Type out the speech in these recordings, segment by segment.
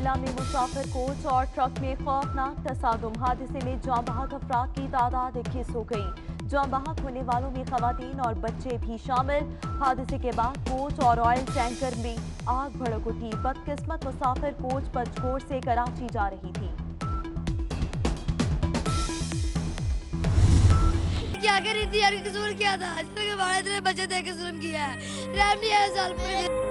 जिला में मुसाफिर कोच और ट्रक में खौफनाक तसादुम। हादसे में जाँ बहक अफराद की तादाद 21 हो गई। जाँ बहक होने वालों में खवातीन और बच्चे भी शामिल। हादसे के बाद कोच और ऑयल टैंकर में आग भड़क उठी। बदकिस्मत मुसाफिर कोच पंचकोट से कराची जा रही थी। क्या करी थी यार, कसूर क्या था? आज तक हमारे इतने बच्चे थे, कसूर किया है, रहम नहीं आया साल पर।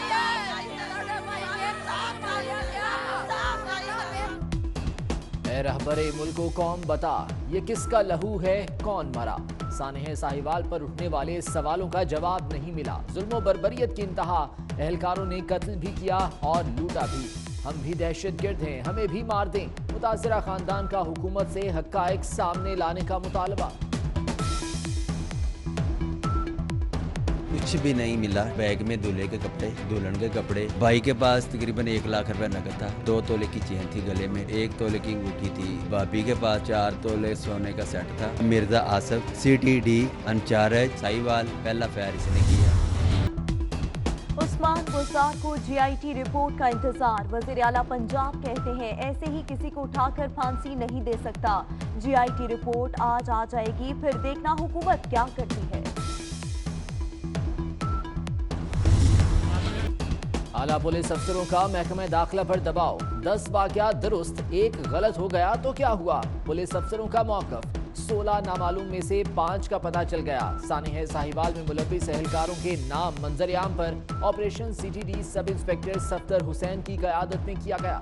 ए रहबरे मुल्को कौम बता, ये किसका लहू है, कौन मरा? सानेह साहिवाल पर उठने वाले सवालों का जवाब नहीं मिला। जुल्म बर्बरियत की इंतहा, एहलकारों ने कत्ल भी किया और लूटा भी। हम भी दहशतगर्द हैं, हमें भी मार दें। मुतासिरा खानदान का हुकूमत से हक़ाइक़ सामने लाने का मुतालबा। कुछ भी नहीं मिला। बैग में दूल्हे के कपड़े, दुल्हन के कपड़े। भाई के पास तकरीबन 1 लाख रुपए नकद था। 2 तोले की चेन थी गले में, 1 तोले की अंगूठी थी। भाभी के पास 4 तोले सोने का सेट था। मिर्जा आसफ CTD इंचार्ज साहिवाल, पहला फायर इसने किया। उस्मान गुलजार को GIT रिपोर्ट का इंतजार। वज़ीर आला पंजाब कहते हैं ऐसे ही किसी को उठाकर फांसी नहीं दे सकता। GIT रिपोर्ट आज आ जाएगी, फिर देखना हुकूमत क्या करती है। आला पुलिस अफसरों का महकमे दाखिला पर दबाव। 10 वाक़यात दुरुस्त, 1 गलत हो गया तो क्या हुआ? पुलिस अफसरों का मौक़िफ़। 16 नामालूम में से 5 का पता चल गया। सानेह साहिवाल में मुलव्विस एहलकारों के नाम मंजर-ए-आम पर operation CTD sub inspector Safdar Hussain की क़यादत में किया गया।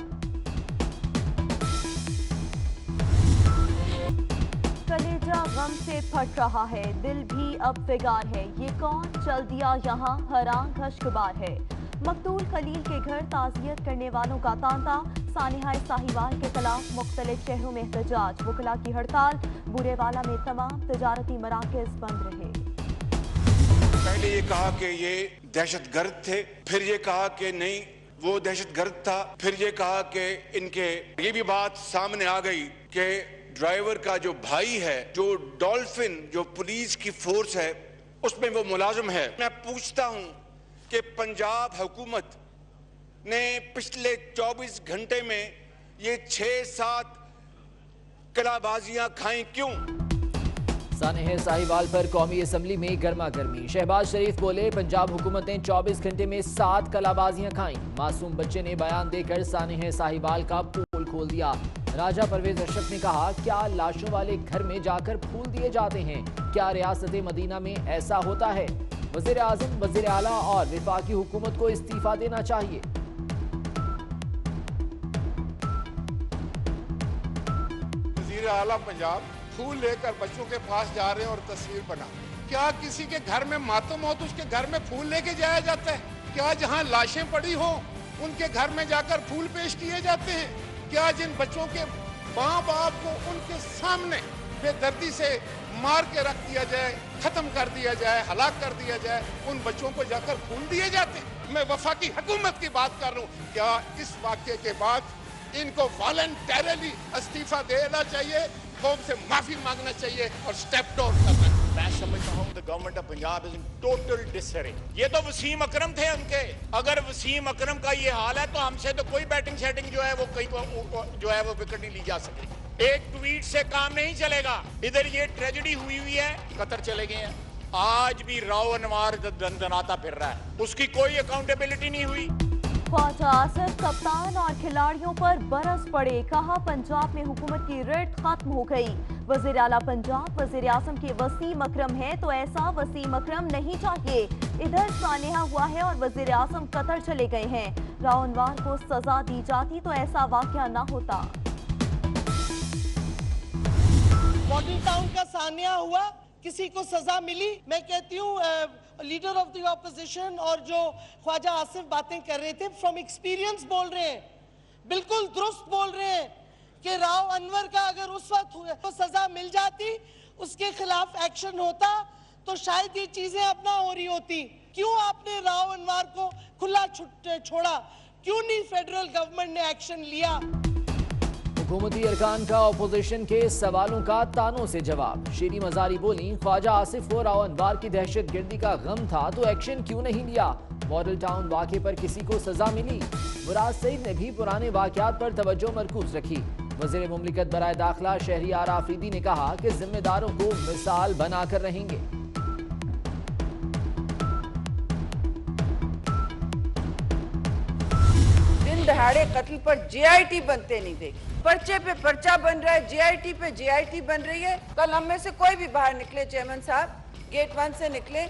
कलेजा गम से फट रहा है, दिल भी अब फिगार है। ये कौन चल दिया यहाँ, हराम खशकबार है। मकतूल खलील के घर ताज़ियत करने वालों का तांता। सानेहा साहिवाल के खिलाफ मुख्तलिफ शहरों में एहतजाज। वकला की हड़ताल। बुरेवाला में तमाम तजारती मराकज़ बंद रहे। पहले ये कहा कि ये दहशतगर्द थे, फिर ये कहा कि नहीं वो दहशतगर्द था, फिर ये कहा कि इनके ये भी बात सामने आ गई कि ड्राइवर का जो भाई है, जो डॉल्फिन जो पुलिस की फोर्स है उसमें वो मुलाजिम है। मैं पूछता हूं कि पंजाब हुकूमत ने पिछले 24 घंटे में ये 6-7 कलाबाजियां खाई क्यों? सानेह साहिवाल पर कौमी असम्बली में गर्मा गर्मी। शहबाज शरीफ बोले पंजाब हुकूमत ने 24 घंटे में 7 कलाबाजियां खाई। मासूम बच्चे ने बयान देकर सानेह साहिवाल का पोल खोल दिया। राजा परवेज अशरफ ने कहा, क्या लाशों वाले घर में जाकर फूल दिए जाते हैं? क्या रियासत मदीना में ऐसा होता है? वज़ीर आज़म, वज़ीर आला और वफाकी हुकूमत को इस्तीफा देना चाहिए। वज़ीर आला पंजाब फूल लेकर बच्चों के पास जा रहे हैं और तस्वीर बना। क्या किसी के घर में मातम हो तो उसके घर में फूल लेके जाया जाता है? क्या जहां लाशें पड़ी हो उनके घर में जाकर फूल पेश किए जाते हैं? क्या जिन बच्चों के माँ बाप को उनके सामने बेदर्दी से मार के रख दिया जाए, खत्म कर दिया जाए, हलाक कर दिया जाए, उन बच्चों को जाकर फूल दिए जाते हैं? मैं वफाकी हुकूमत की बात कर रहा हूँ। क्या इस वाक्य के बाद इनको वॉलंटरली इस्तीफा देना चाहिए, कौम से माफी मांगना चाहिए और स्टेप डाउन करना चाहिए? मैं समझता हूँ the government of Punjab is in total disarray. ये तो वसीम अकरम थे उनके। अगर वसीम अकरम का ये हाल है तो हमसे तो कोई बैटिंग सेटिंग जो है वो कहीं जो है वो विकेट नहीं ली जा सकेगी। एक ट्वीट से काम नहीं चलेगा। इधर ये ट्रेजेडी हुई है, कतर चले गए हैं, आज भी राव अनवार दंदनाता फिर रहा है, उसकी कोई अकाउंटेबिलिटी नहीं हुई। ख्वाजा आसिफ कप्तान और खिलाड़ियों पर बरस पड़े। कहा पंजाब में हुकूमत की रिट खत्म हो गई। वज़ीर आला पंजाब वज़ीर आज़म के वसीम अकरम है तो ऐसा वसीम अकरम नहीं चाहिए। इधर सानेहा हुआ है और वज़ीर आज़म कतर चले गए हैं। राव अनवार को सजा दी जाती तो ऐसा वाक़या ना होता। मॉडल टाउन का सानिया हुआ, किसी को सजा मिली। मैं कहती हूँ लीडर ऑफ द ऑपोजिशन और जो ख्वाजा आसिफ बातें कर रहे थे, फ्रॉम एक्सपीरियंस बोल रहे हैं, बिल्कुल दुरुस्त बोल रहे हैं कि राव अनवर का अगर उस वक्त तो सजा मिल जाती, उसके खिलाफ एक्शन होता तो शायद ये चीजें अब ना हो रही होती। क्यों आपने राव अनवर को खुला छोड़ा? क्यों नहीं फेडरल गवर्नमेंट ने एक्शन लिया? हुकूमती अरकान का अपोजिशन के सवालों का तानों से जवाब। शीरी मजारी बोली, ख्वाजा आसिफ को राव अनवार की दहशत गर्दी का गम था तो एक्शन क्यों नहीं लिया? मॉडल टाउन वाक़े पर किसी को सजा मिली? मुराद सईद ने भी पुराने वाक़यात पर तवज्जो मरकूज रखी। वज़ीर मुमलिकत बराए दाखिला शहरियार आफरीदी ने कहा कि जिम्मेदारों को मिसाल बनाकर रहेंगे। दिन दहाड़े कत्ल पर JIT बनते नहीं देगी। पर्चे पे पर्चा बन रहा है, JIT पे JIT बन रही है। कल हम में से कोई भी बाहर निकले, चेयरमैन साहब, गेट 1 से निकले,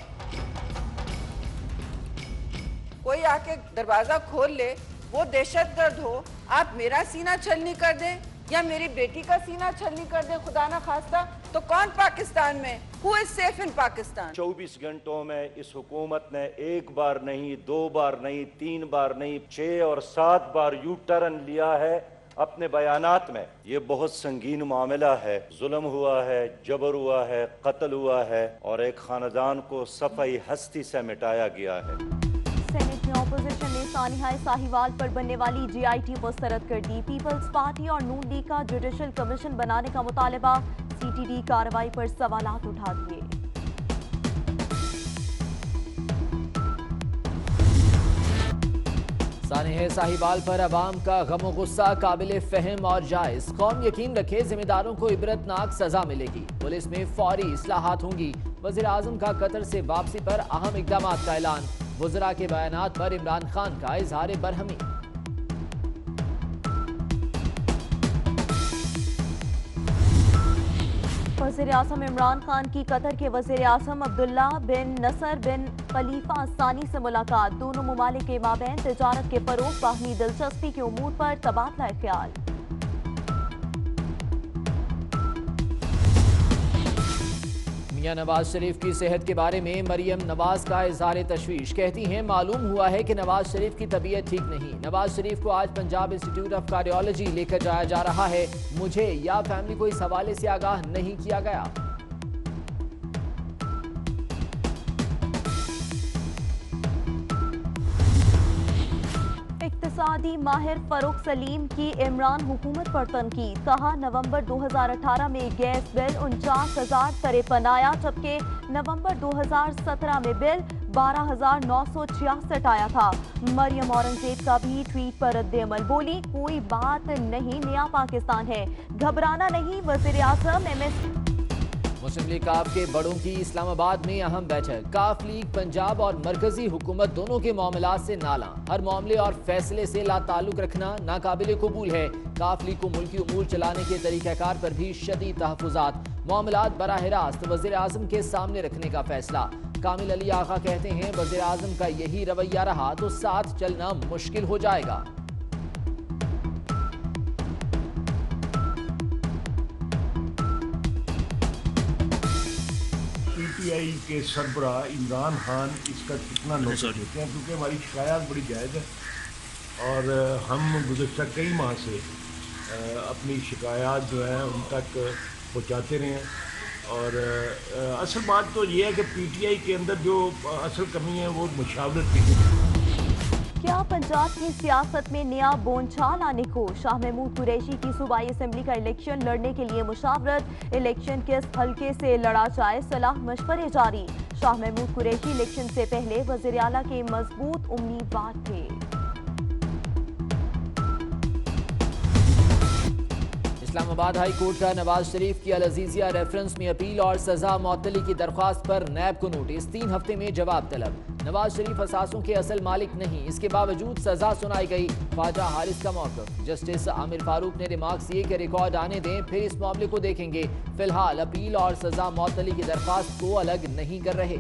कोई आके दरवाजा खोल ले, वो दहशतगर्द हो, आप मेरा सीना छलनी कर दें या मेरी बेटी का सीना छलनी कर दें, खुदा ना खास्ता, तो कौन पाकिस्तान में? Who is safe in Pakistan? 24 घंटों में इस हुकूमत ने 1 बार नहीं, 2 बार नहीं, 3 बार नहीं, 6 और 7 बार यू टर्न लिया है अपने बयानात में। ये बहुत संगीन मामला है। जुल्म हुआ है, जबर हुआ है, कत्ल हुआ है और एक खानदान को सफाई हस्ती से मिटाया गया है। सेनेट में ऑपोजिशन ने सानिया साहिवाल पर बनने वाली JIT मुस्तरद कर दी। पीपल्स पार्टी और नून लीग का जुडिशल कमीशन बनाने का मुतालबा, CTD कार्रवाई पर सवालात उठा दिए। सानिया साहिवाल पर अवाम का गम गुस्सा काबिल फहम और जायज। कौम यकीन रखे जिम्मेदारों को इबरतनाक सजा मिलेगी। पुलिस में फौरी इस्लाहात होंगी। वज़ीर आज़म का कतर से वापसी पर अहम इक़दामात का ऐलान। वज़रा के बयानात पर इमरान खान का इजहार बरहमी। वज़ीर आज़म इमरान खान की कतर के वज़ीर आज़म अब्दुल्ला बिन नसर बिन खलीफा सानी से मुलाकात। दोनों ममालिक के माबैन तिजारत के फरोग, बाहमी दिलचस्पी के उमूर पर तबादला ख्याल। मियां नवाज शरीफ की सेहत के बारे में मरियम नवाज का इजहार तशवीश। कहती हैं मालूम हुआ है कि नवाज शरीफ की तबीयत ठीक नहीं। नवाज शरीफ को आज पंजाब इंस्टीट्यूट ऑफ कार्डियोलॉजी लेकर जाया जा रहा है। मुझे या फैमिली को इस हवाले से आगाह नहीं किया गया। इक्तिसादी माहिर फरूख सलीम की इमरान हुकूमत पर तनकीद। कहा नवंबर 2018 में गैस बिल 49,053 आया, जबकि नवंबर 2017 में बिल 12,966 आया था। मरियम औरंगजेब का भी ट्वीट पर रद्द-ए-अमल। बोली कोई बात नहीं, नया पाकिस्तान है, घबराना नहीं। वज़ीर आज़म MS मुस्लिम लीग काफ के बड़ों की इस्लामाबाद में अहम बैठक। काफ लीग पंजाब और मरकजी हुकूमत दोनों के मामलात से नाला। हर मामले और फैसले से लाताल्लुक रखना नाकाबिले कबूल है। काफ लीग को मुल्की उमूर चलाने के तरीक़ाकार पर भी शदीद तहफ़्फ़ुज़ात। मामलात बराह रास्त वज़ीर आज़म के सामने रखने का फैसला। कामिल अली आगा कहते हैं वज़ीर आज़म का यही रवैया रहा तो साथ चलना मुश्किल हो जाएगा। PTI के सरबरा इमरान खान इसका कितना नोटिस देते हैं, क्योंकि हमारी शिकायत बड़ी जायज़ है और हम गुज़श्ता कई माह से अपनी शिकायत जो है उन तक पहुँचाते रहे हैं। और असल बात तो ये है कि PTI के अंदर जो असल कमी है वो मुशावरत की है। क्या पंजाब की सियासत में नया बोलचाल आने को? शाह महमूद कुरैशी की सूबाई असेंबली का इलेक्शन लड़ने के लिए मुशावरत। इलेक्शन किस हल्के से लड़ा जाए, सलाह मशवरे जारी। शाह महमूद कुरैशी इलेक्शन से पहले वज़ीर आला के मजबूत उम्मीदवार थे। इस्लामाबाद हाई कोर्ट का नवाज शरीफ की अल-अज़ीज़िया रेफरेंस में अपील और सजा मुअत्तली की दरख्वास्त पर नैब को नोटिस। 3 हफ्ते में जवाब तलब। नवाज शरीफ असासों के असल मालिक नहीं, इसके बावजूद सजा सुनाई गई। ख्वाजा हारिस का मौक़िफ़। जस्टिस आमिर फारूक ने रिमार्क्स किए कि रिकॉर्ड आने दें, फिर इस मामले को देखेंगे। फिलहाल अपील और सजा मुअत्तली की दरख्वास्त को अलग नहीं कर रहे।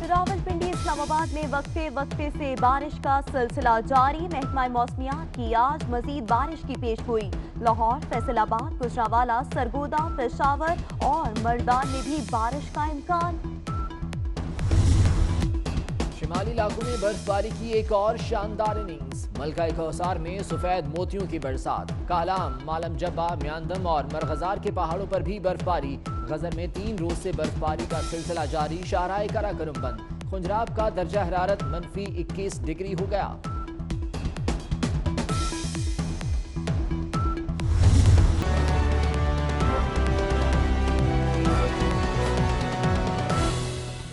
रावलपिंडी इस्लामाबाद में वक्फे से बारिश का सिलसिला जारी। महकमा मौसमियात की आज मजीद बारिश की पेशगोई। लाहौर, फैसलाबाद, गुजरांवाला, सरगोदा, पेशावर और मर्दान में भी बारिश का इम्कान। शिमाली इलाकों में बर्फबारी की एक और शानदार इनिंग्स। मलका कौसार में सफेद मोतियों की बरसात। कालाम, मालम जब्बा, म्यांदम और मरगजार के पहाड़ों पर भी बर्फबारी। गजर में 3 रोज से बर्फबारी का सिलसिला जारी। शाहराए कराकोरम बंद। खुंजराब का दर्जा हरारत -21 डिग्री हो गया।